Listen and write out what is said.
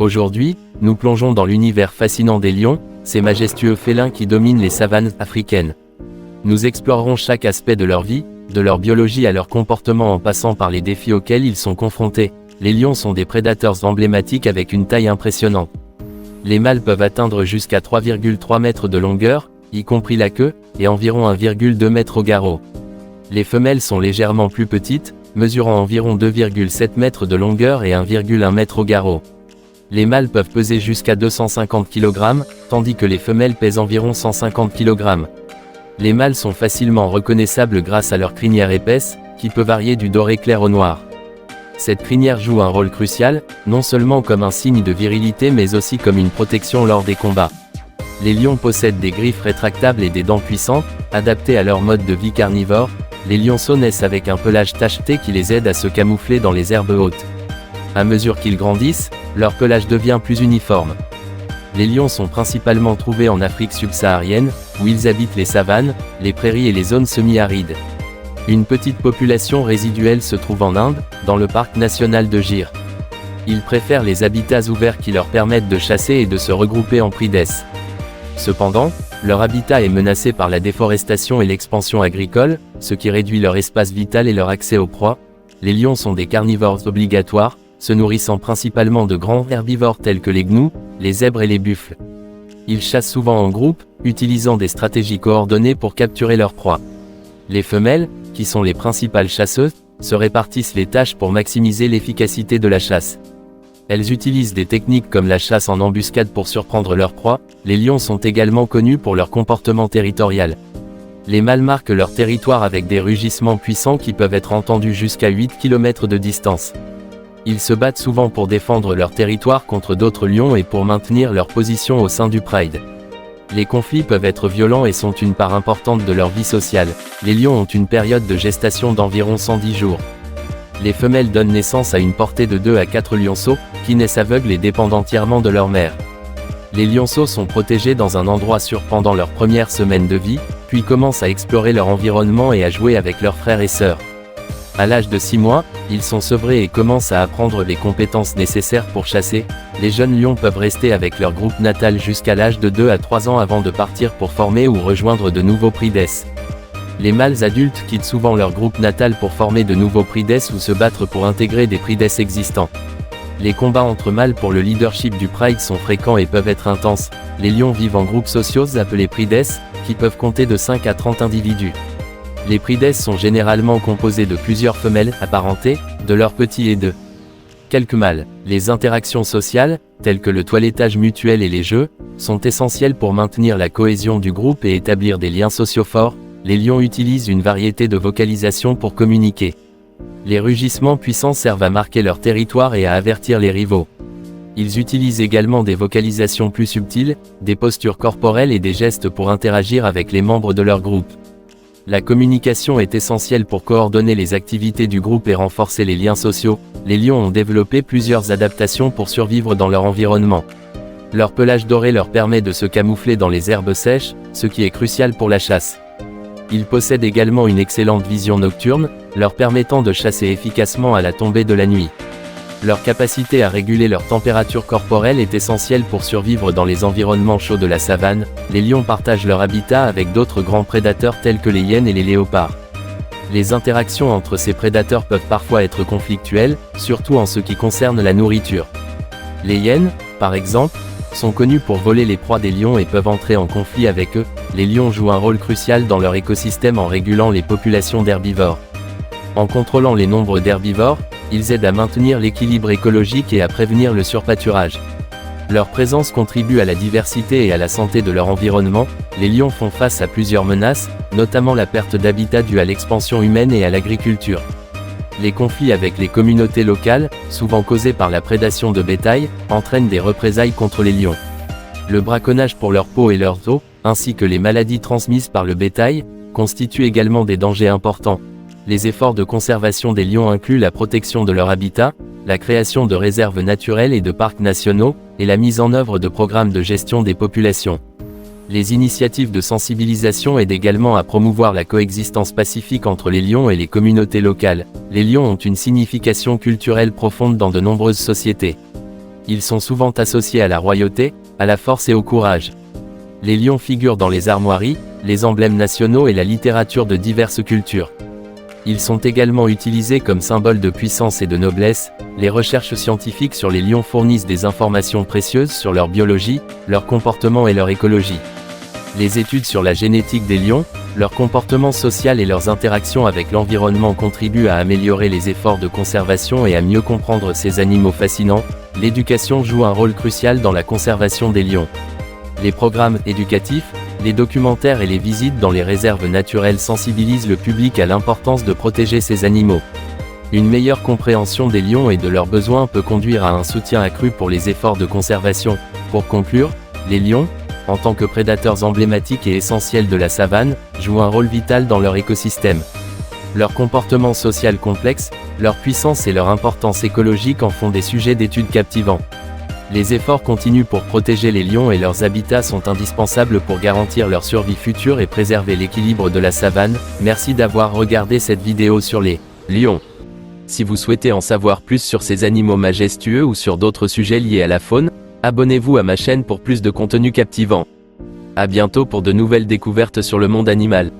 Aujourd'hui, nous plongeons dans l'univers fascinant des lions, ces majestueux félins qui dominent les savanes africaines. Nous explorerons chaque aspect de leur vie, de leur biologie à leur comportement en passant par les défis auxquels ils sont confrontés. Les lions sont des prédateurs emblématiques avec une taille impressionnante. Les mâles peuvent atteindre jusqu'à 3,3 mètres de longueur, y compris la queue, et environ 1,2 mètre au garrot. Les femelles sont légèrement plus petites, mesurant environ 2,7 mètres de longueur et 1,1 mètre au garrot. Les mâles peuvent peser jusqu'à 250 kg, tandis que les femelles pèsent environ 150 kg. Les mâles sont facilement reconnaissables grâce à leur crinière épaisse, qui peut varier du doré clair au noir. Cette crinière joue un rôle crucial, non seulement comme un signe de virilité mais aussi comme une protection lors des combats. Les lions possèdent des griffes rétractables et des dents puissantes, adaptées à leur mode de vie carnivore. Les lionceaux naissent avec un pelage tacheté qui les aide à se camoufler dans les herbes hautes. À mesure qu'ils grandissent, leur pelage devient plus uniforme. Les lions sont principalement trouvés en Afrique subsaharienne, où ils habitent les savanes, les prairies et les zones semi-arides. Une petite population résiduelle se trouve en Inde, dans le parc national de Gir. Ils préfèrent les habitats ouverts qui leur permettent de chasser et de se regrouper en prides. Cependant, leur habitat est menacé par la déforestation et l'expansion agricole, ce qui réduit leur espace vital et leur accès aux proies. Les lions sont des carnivores obligatoires, se nourrissant principalement de grands herbivores tels que les gnous, les zèbres et les buffles. Ils chassent souvent en groupe, utilisant des stratégies coordonnées pour capturer leurs proies. Les femelles, qui sont les principales chasseuses, se répartissent les tâches pour maximiser l'efficacité de la chasse. Elles utilisent des techniques comme la chasse en embuscade pour surprendre leurs proies. Les lions sont également connus pour leur comportement territorial. Les mâles marquent leur territoire avec des rugissements puissants qui peuvent être entendus jusqu'à 8 km de distance. Ils se battent souvent pour défendre leur territoire contre d'autres lions et pour maintenir leur position au sein du pride. Les conflits peuvent être violents et sont une part importante de leur vie sociale. Les lions ont une période de gestation d'environ 110 jours. Les femelles donnent naissance à une portée de 2 à 4 lionceaux, qui naissent aveugles et dépendent entièrement de leur mère. Les lionceaux sont protégés dans un endroit sûr pendant leurs premières semaines de vie, puis commencent à explorer leur environnement et à jouer avec leurs frères et sœurs. À l'âge de 6 mois, ils sont sevrés et commencent à apprendre les compétences nécessaires pour chasser. Les jeunes lions peuvent rester avec leur groupe natal jusqu'à l'âge de 2 à 3 ans avant de partir pour former ou rejoindre de nouveaux prides. Les mâles adultes quittent souvent leur groupe natal pour former de nouveaux prides ou se battre pour intégrer des prides existants. Les combats entre mâles pour le leadership du pride sont fréquents et peuvent être intenses. Les lions vivent en groupes sociaux appelés prides, qui peuvent compter de 5 à 30 individus. Les prides sont généralement composés de plusieurs femelles apparentées, de leurs petits et de quelques mâles. Les interactions sociales, telles que le toilettage mutuel et les jeux, sont essentielles pour maintenir la cohésion du groupe et établir des liens sociaux forts. Les lions utilisent une variété de vocalisations pour communiquer. Les rugissements puissants servent à marquer leur territoire et à avertir les rivaux. Ils utilisent également des vocalisations plus subtiles, des postures corporelles et des gestes pour interagir avec les membres de leur groupe. La communication est essentielle pour coordonner les activités du groupe et renforcer les liens sociaux. Les lions ont développé plusieurs adaptations pour survivre dans leur environnement. Leur pelage doré leur permet de se camoufler dans les herbes sèches, ce qui est crucial pour la chasse. Ils possèdent également une excellente vision nocturne, leur permettant de chasser efficacement à la tombée de la nuit. Leur capacité à réguler leur température corporelle est essentielle pour survivre dans les environnements chauds de la savane. Les lions partagent leur habitat avec d'autres grands prédateurs tels que les hyènes et les léopards. Les interactions entre ces prédateurs peuvent parfois être conflictuelles, surtout en ce qui concerne la nourriture. Les hyènes, par exemple, sont connus pour voler les proies des lions et peuvent entrer en conflit avec eux. Les lions jouent un rôle crucial dans leur écosystème en régulant les populations d'herbivores. En contrôlant les nombres d'herbivores, ils aident à maintenir l'équilibre écologique et à prévenir le surpâturage. Leur présence contribue à la diversité et à la santé de leur environnement. Les lions font face à plusieurs menaces, notamment la perte d'habitat due à l'expansion humaine et à l'agriculture. Les conflits avec les communautés locales, souvent causés par la prédation de bétail, entraînent des représailles contre les lions. Le braconnage pour leur peau et leurs os, ainsi que les maladies transmises par le bétail, constituent également des dangers importants. Les efforts de conservation des lions incluent la protection de leur habitat, la création de réserves naturelles et de parcs nationaux, et la mise en œuvre de programmes de gestion des populations. Les initiatives de sensibilisation aident également à promouvoir la coexistence pacifique entre les lions et les communautés locales. Les lions ont une signification culturelle profonde dans de nombreuses sociétés. Ils sont souvent associés à la royauté, à la force et au courage. Les lions figurent dans les armoiries, les emblèmes nationaux et la littérature de diverses cultures. Ils sont également utilisés comme symbole de puissance et de noblesse. Les recherches scientifiques sur les lions fournissent des informations précieuses sur leur biologie, leur comportement et leur écologie. Les études sur la génétique des lions, leur comportement social et leurs interactions avec l'environnement contribuent à améliorer les efforts de conservation et à mieux comprendre ces animaux fascinants. L'éducation joue un rôle crucial dans la conservation des lions. Les programmes éducatifs, les documentaires et les visites dans les réserves naturelles sensibilisent le public à l'importance de protéger ces animaux. Une meilleure compréhension des lions et de leurs besoins peut conduire à un soutien accru pour les efforts de conservation. Pour conclure, les lions, en tant que prédateurs emblématiques et essentiels de la savane, jouent un rôle vital dans leur écosystème. Leur comportement social complexe, leur puissance et leur importance écologique en font des sujets d'étude captivants. Les efforts continus pour protéger les lions et leurs habitats sont indispensables pour garantir leur survie future et préserver l'équilibre de la savane. Merci d'avoir regardé cette vidéo sur les lions. Si vous souhaitez en savoir plus sur ces animaux majestueux ou sur d'autres sujets liés à la faune, abonnez-vous à ma chaîne pour plus de contenu captivant. À bientôt pour de nouvelles découvertes sur le monde animal.